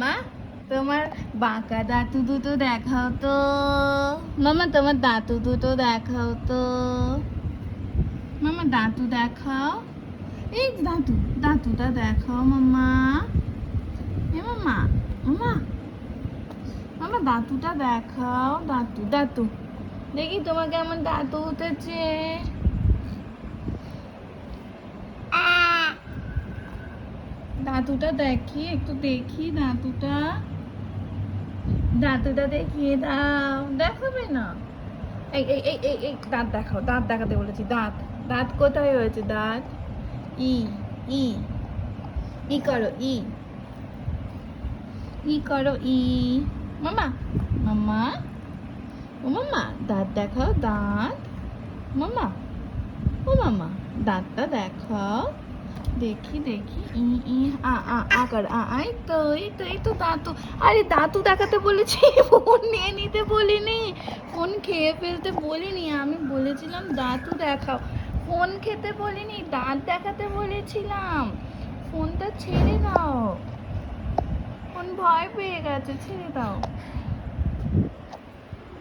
মামা তোমার বাঁকা দাঁতু দুটো দেখাও তো। মামা তোমার দাঁতু দুটো দেখাও তো। মামা দাঁতু দেখাও। এই দাঁতুটা দেখাও মামা। এ মামা মামা মামা দাঁতুটা দেখাও। দাঁতু দেখি তোমার কেমন দাঁতু উঠেছে। দাঁতুটা দেখি একটু দেখি দাঁতুটা দেখিয়ে দাও। দেখাবে না? এই এই এই এই এই দাঁত দেখাও। দাঁত দেখাতে বলেছি। দাঁত কোথায় হয়েছে? দাঁত ই ই ই করো ই করো মামা মামা ও মামা দাঁত দেখাও। মামা ও মামা দাঁতটা দেখাও। দেখি ই ই আ কর এই তো দাঁতু। আরে দাঁতু দেখাতে বলেছি, ফোন নিয়ে নিতে বলিনি, ফোন খেয়ে ফেলতে বলিনি। আমি বলেছিলাম দাঁতু দেখাও, ফোন খেতে বলিনি, দাঁত দেখাতে বলেছিলাম। ফোনটা ছেড়ে দাও, ফোন ভয় পেয়ে গেছে, ছেড়ে দাও।